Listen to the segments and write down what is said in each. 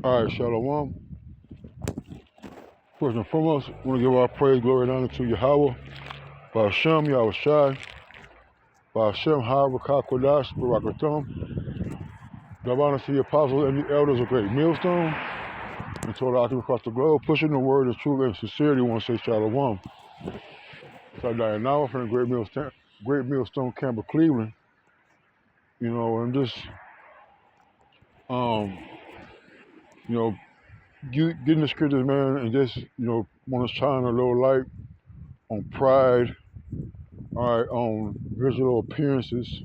All right, Shalom. First and foremost, I want to give our praise, glory, and honor to Yahweh, Ba'ashem, Yahweh Shai, Ba'ashem, Ha'avakah Kodash, Barakatham. Give honor to the apostles and the elders of Great Millstone, and to all the across the globe, pushing the word of truth and sincerity. I want to say Shalom. So I die now from the Great Millstone Camp of Cleveland. And just, um, you know, getting the scriptures, man, and just, want to shine a little light on pride, all right, on visual appearances,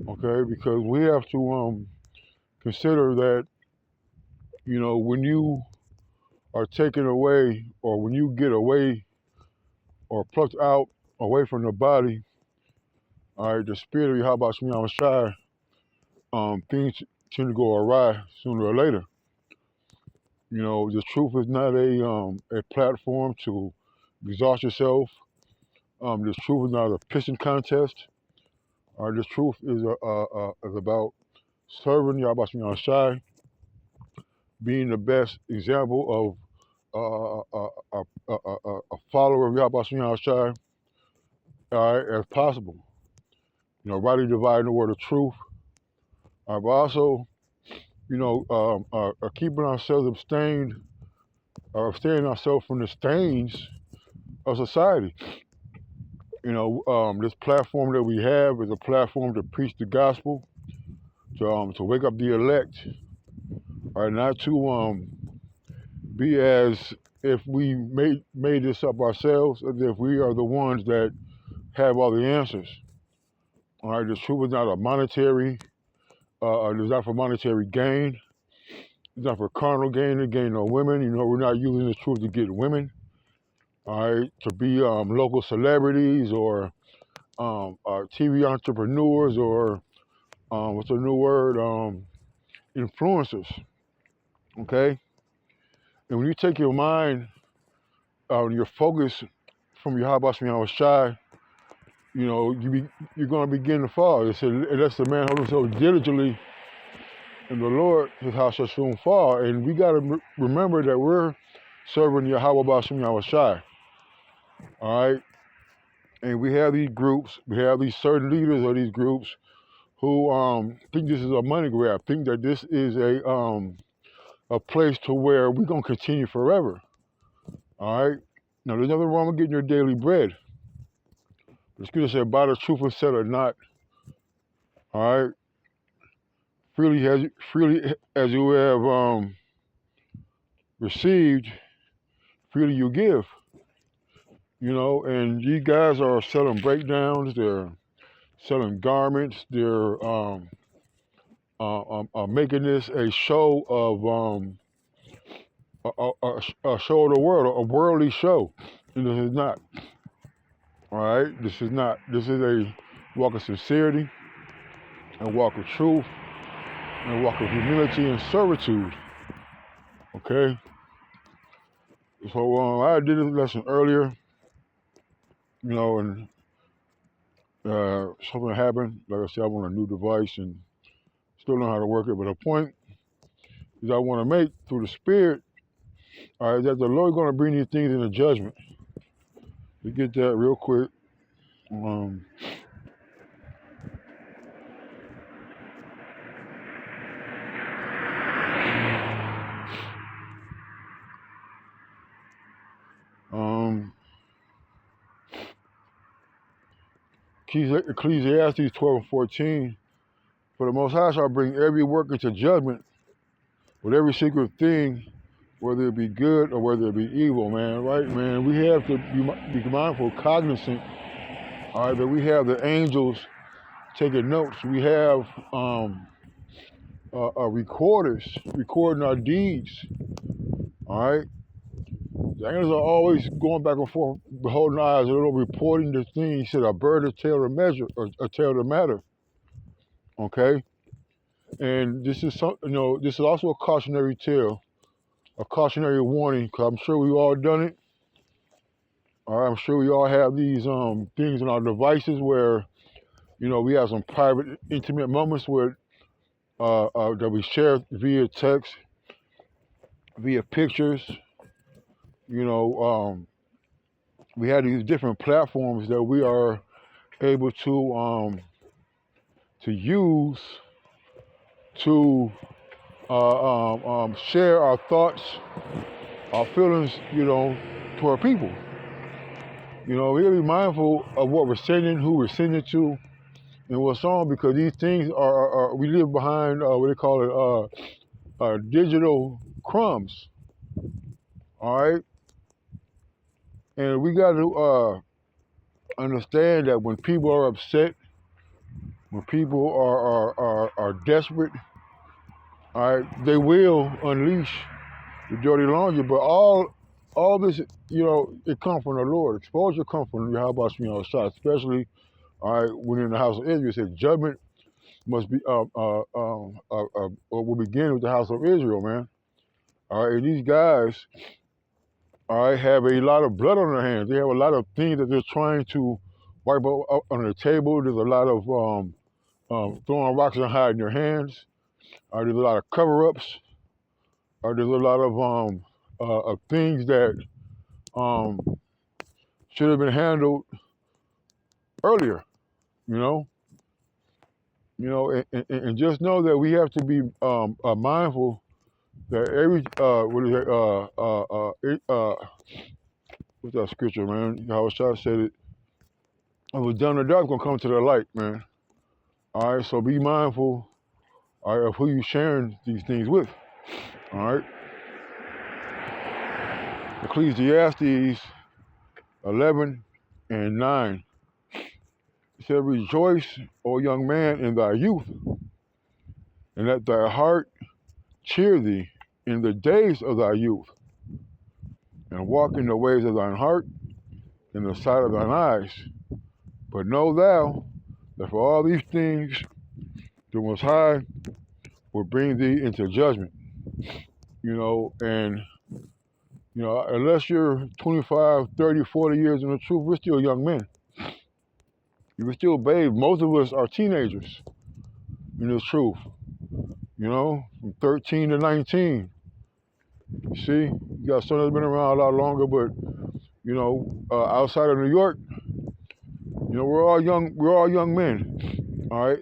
okay, because we have to consider that, when you are taken away or when you get away or plucked out away from the body, all right, the spirit of Yahweh Shemiah Shai, things tend to go awry sooner or later. The truth is not a platform to exhaust yourself. This truth is not a pissing contest. This truth is about serving Yahweh Shemiah Shai, being the best example of a follower of Yahweh Shemiah Shai, all right, as possible. Rightly dividing the word of truth, but also, keeping ourselves abstained, or abstaining ourselves from the stains of society. This platform that we have is a platform to preach the gospel, to wake up the elect, all right, not to be as if we made this up ourselves, as if we are the ones that have all the answers. All right, the truth is not a monetary. It's not for monetary gain. It's not for carnal gain to gain no women. We're not using this truth to get women. All right, to be local celebrities or TV entrepreneurs or what's the new word? Influencers. Okay, and when you take your mind, your focus from your Yahweh Shai, you're going to begin to fall. It said, unless the man hold himself diligently in the Lord, his house shall soon fall. And we got to remember that we're serving Yahweh Bashim Yahweh Shai. All right? And we have these groups, we have these certain leaders of these groups who think this is a money grab, think that this is a place to where we're going to continue forever. All right? Now, there's nothing wrong with getting your daily bread. The scripture said, buy the truth and sell it not. All right? Freely as you have received, freely you give. And these guys are selling breakdowns, they're selling garments, they're making this a show of a show of the world, a worldly show. And this is not. All right? This is not. This is a walk of sincerity, a walk of truth, and a walk of humility and servitude. Okay? So I did this lesson earlier, and something happened. Like I said, I'm on a new device and still know how to work it. But the point is I want to make through the Spirit, all right, that the Lord is going to bring these things into judgment. We get that real quick. Ecclesiastes 12:14. For the Most High shall bring every work into judgment with every secret thing, whether it be good or whether it be evil, man, right, man? We have to be mindful, cognizant, all right, that we have the angels taking notes. We have recorders recording our deeds, all right? The angels are always going back and forth, beholding eyes, a little reporting the thing. He said, a bird will tell the measure, or tell the matter, okay? And this is this is also a cautionary tale, a cautionary warning, because I'm sure we've all done it. All right, I'm sure we all have these things in our devices where, we have some private, intimate moments where that we share via text, via pictures. You know, we have these different platforms that we are able to use to share our thoughts, our feelings, to our people. We gotta be mindful of what we're sending, who we're sending to, and what's on, because these things we live behind what they call it, digital crumbs. All right, and we got to understand that when people are upset, when people are desperate, all right, they will unleash the dirty laundry. But all this, it comes from the Lord. Exposure comes from Yahweh Shai, especially all right when in the house of Israel. It said judgment must be will begin with the house of Israel, man. All right, and these guys, all right, have a lot of blood on their hands. They have a lot of things that they're trying to wipe out on the table. There's a lot of throwing rocks and hiding their hands. There's a lot of cover-ups. There's a lot of things that um, should have been handled earlier. You know, and just know that we have to be mindful that every what is it what's that scripture, man? How Shah said it. It was done in the dark, gonna come to the light, man. All right, so be mindful, all right, of who you sharing these things with. All right, Ecclesiastes 11 and 9. It said, "Rejoice, O young man, in thy youth, and let thy heart cheer thee in the days of thy youth, and walk in the ways of thine heart, in the sight of thine eyes. But know thou that for all these things the Most High will bring thee into judgment." And unless you're 25, 30, 40 years in the truth, we're still young men. We're still babes. Most of us are teenagers in this truth, from 13 to 19. You see, you got some that's been around a lot longer, but outside of New York, we're all young men. All right,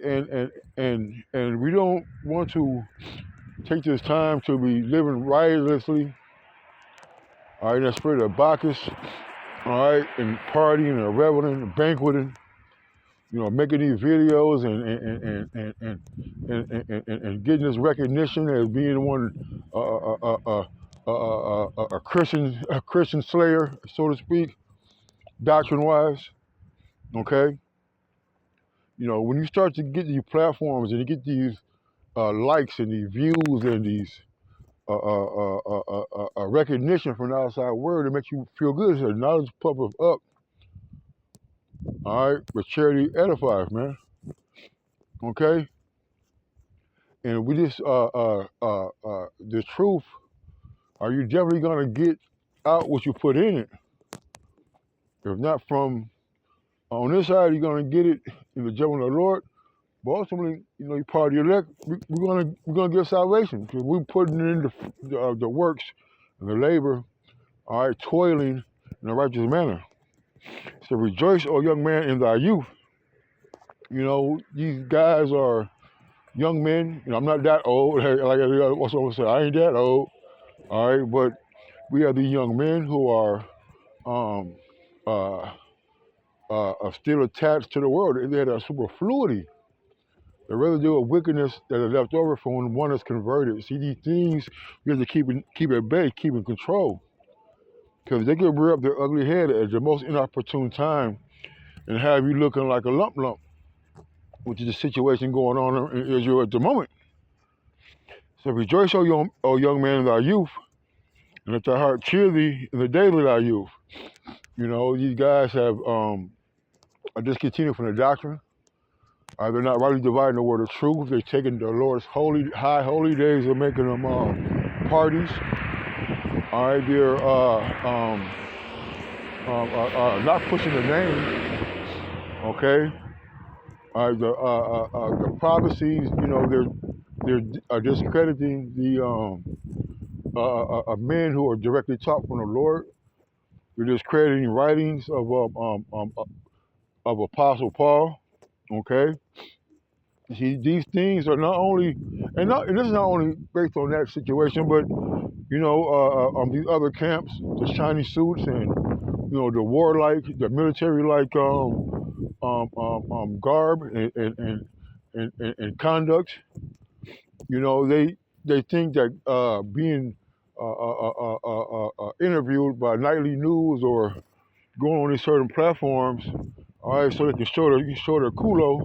and we don't want to take this time to be living riotously, all right, in that spirit of Bacchus, all right, and partying and reveling and banqueting, making these videos and getting this recognition as being one a Christian slayer, so to speak, doctrine wise. Okay, when you start to get these platforms and you get these likes and these views and these recognition from the outside world, it makes you feel good. It says knowledge puffeth up, all right, but charity edifies, man. Okay, and we just the truth. Are you definitely gonna get out what you put in it? If not from on this side, you're gonna get it in the judgment of the Lord. But ultimately, you're part of the elect. We're gonna get salvation because we're putting in the works and the labor, all right, toiling in a righteous manner. So rejoice, O young man, in thy youth. These guys are young men. I'm not that old. Like what's someone say, I ain't that old. All right, but we have these young men who are um, uh, still attached to the world. They had a superfluity, the residue of wickedness that is left over from when one is converted. See, these things we have to keep at bay, keep in control, because they can rear up their ugly head at the most inopportune time and have you looking like a lump, which is the situation going on in Israel at the moment. So rejoice, O young man, in thy youth, and let thy heart cheer thee in the days of thy youth. These guys have discontinued from the doctrine. They're not rightly dividing the word of truth. They're taking the Lord's high holy days and making them parties. All right, they're not pushing the name. Okay. All right, the prophecies. They're discrediting men who are directly taught from the Lord. We're just crediting writings of Apostle Paul. Okay, see, these things are not only, and this is not only based on that situation, but on these other camps, the shiny suits and the warlike, the military-like garb and conduct. They think that being interviewed by nightly news or going on these certain platforms, all right, so they can show their culo,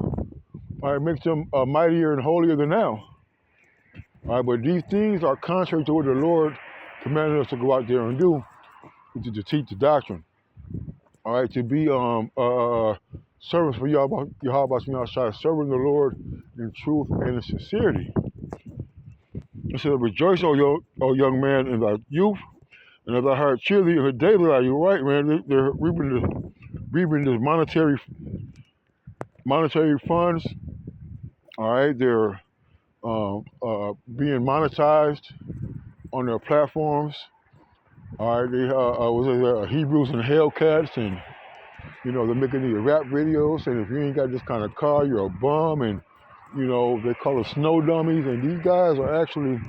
all right, makes them mightier and holier than thou. All right, but these things are contrary to what the Lord commanded us to go out there and do, which is to teach the doctrine. All right, to be servants for Yahweh Shai, serving the Lord in truth and in sincerity. It says, rejoice, O young man, in thy youth, and as I heard cheerly her daily, are you right, man? They're reaping this monetary funds. All right, they're being monetized on their platforms. All right, they was it Hebrews and Hellcats, and they're making these rap videos, and if you ain't got this kind of car, you're a bum, and they call it snow dummies, and these guys are actually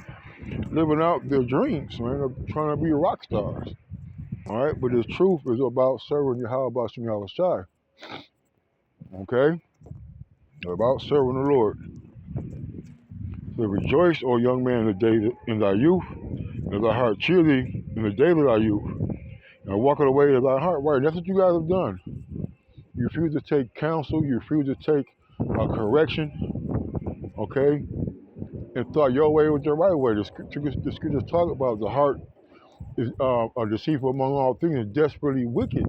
living out their dreams, man. They're trying to be rock stars. All right, but the truth is about serving Yahweh Shai. Okay, they're about serving the Lord. So rejoice, O young man, in thy youth, and as thy heart cheer thee in the day of thy youth, and walk the way of thy heart. Right, that's what you guys have done. You refuse to take counsel. You refuse to take correction. Okay, and thought your way was the right way. The scriptures talk about the heart is deceitful among all things and desperately wicked.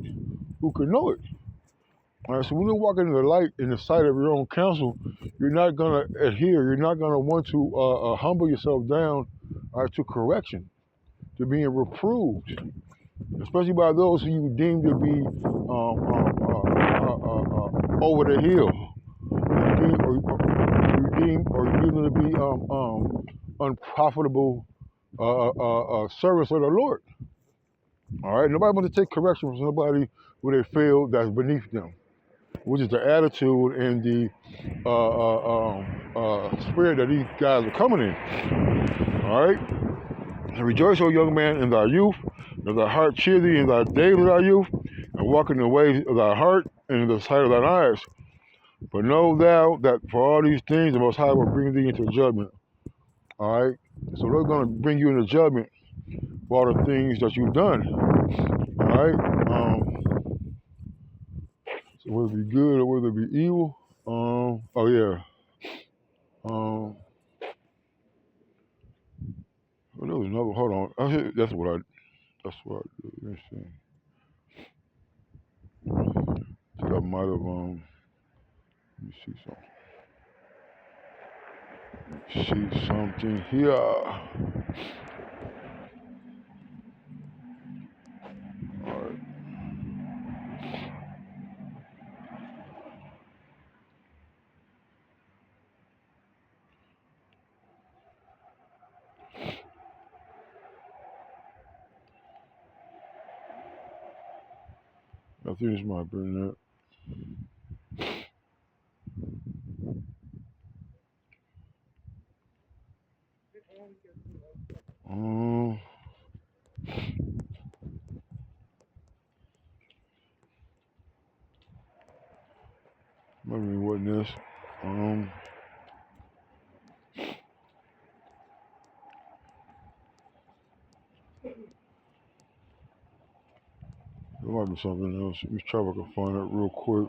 Who could know it? All right, so when you walk into the light in the sight of your own counsel, you're not going to adhere. You're not going to want to humble yourself down to correction, to being reproved, especially by those who you deem to be over the hill. You deem to be unprofitable servants of the Lord. All right, nobody wants to take correction from somebody who they feel that's beneath them, which is the attitude and the spirit that these guys are coming in. All right, and rejoice, O young man, in thy youth, and thy heart cheer thee in thy days of thy youth, and walk in the ways of thy heart and in the sight of thine eyes. But know thou that for all these things the Most High will bring thee into judgment. All right, so they're going to bring you into judgment for all the things that you've done. All right, so whether it be good or whether it be evil. Oh yeah. Um, well, there was another. Hold on. That's what I. Do. Let me see. I think I might have. Let me see something. See something here. All right. I think this might bring that. Um, maybe it wasn't this. Um, it might be something else. Let me try if I can find it real quick.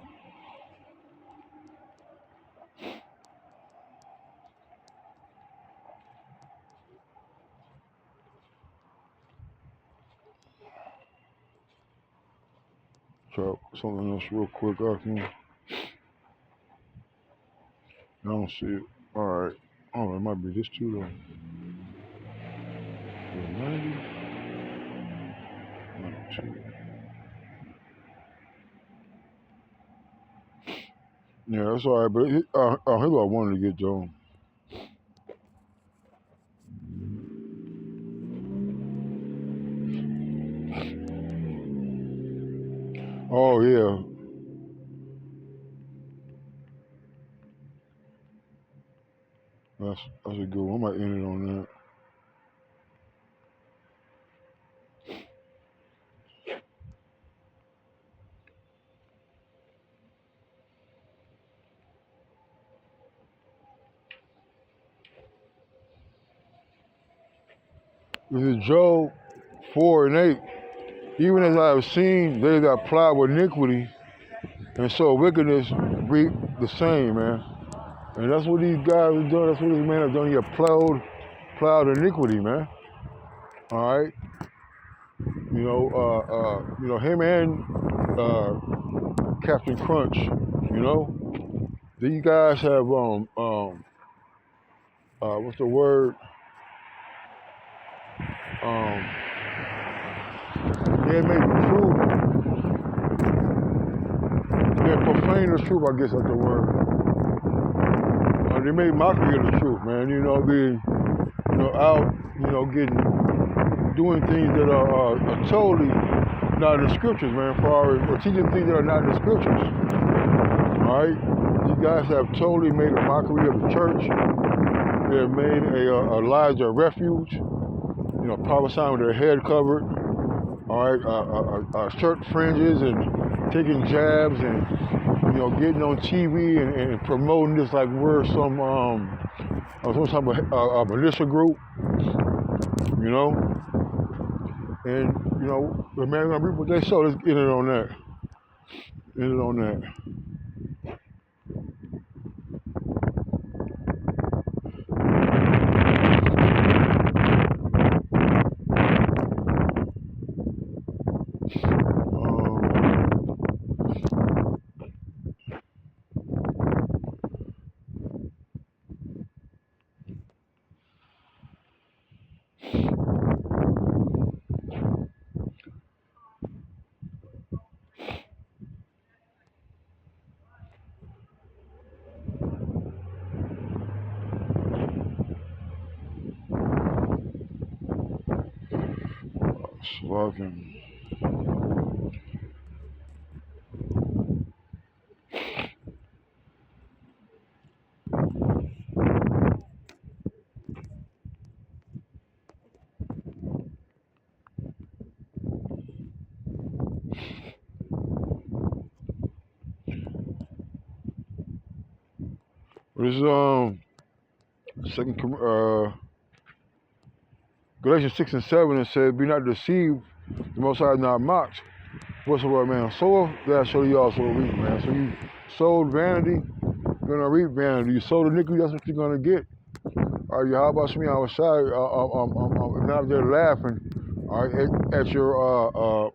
Try something else real quick. I don't see it. All right. Oh, it might be this too though. 90. 92. Yeah, that's all right. But here's what I wanted to get though. Oh yeah, that's a good one. I might end it on that. This is Job 4:8. Even as I have seen, they that plow with iniquity, and so wickedness reap the same, man. And that's what these guys are doing. That's what these men are doing. He plowed iniquity, man. All right. Him and Captain Crunch. You know, these guys have what's the word? Um, they made the truth. They profane the truth. I guess that's the word. They made mockery of the truth, man. Out, getting doing things that are totally not in the scriptures, man. Or teaching things that are not in the scriptures. All right, these guys have totally made a mockery of the church. They have made a lives of refuge. Prophesying with their head covered. All right, shirt fringes and taking jabs and getting on TV and promoting this like we're some type of militia group. You know, and the man gonna reap what they sow. Let's get it on that. End it on that. Um, Slugging. This is second Galatians 6:7. It says, "Be not deceived. The Most High is not mocked. Whatsoever man soweth, that shall he also reap, man." So you sowed vanity, you're gonna reap vanity. You sowed iniquity, that's what you're gonna get. All right, how about me outside? Not there laughing. All right, at your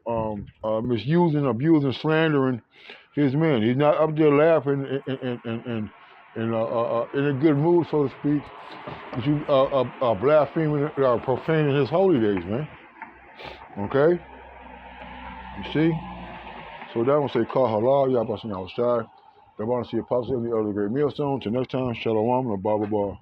misusing, abusing, slandering his men. He's not up there laughing in a good mood, so to speak. But you blaspheming, profaning his holy days, man. Okay, you see. So that one say, call halal, y'all about to see outside. They want to see a positive in the other great millstone. Till next time, shalom and blah blah blah.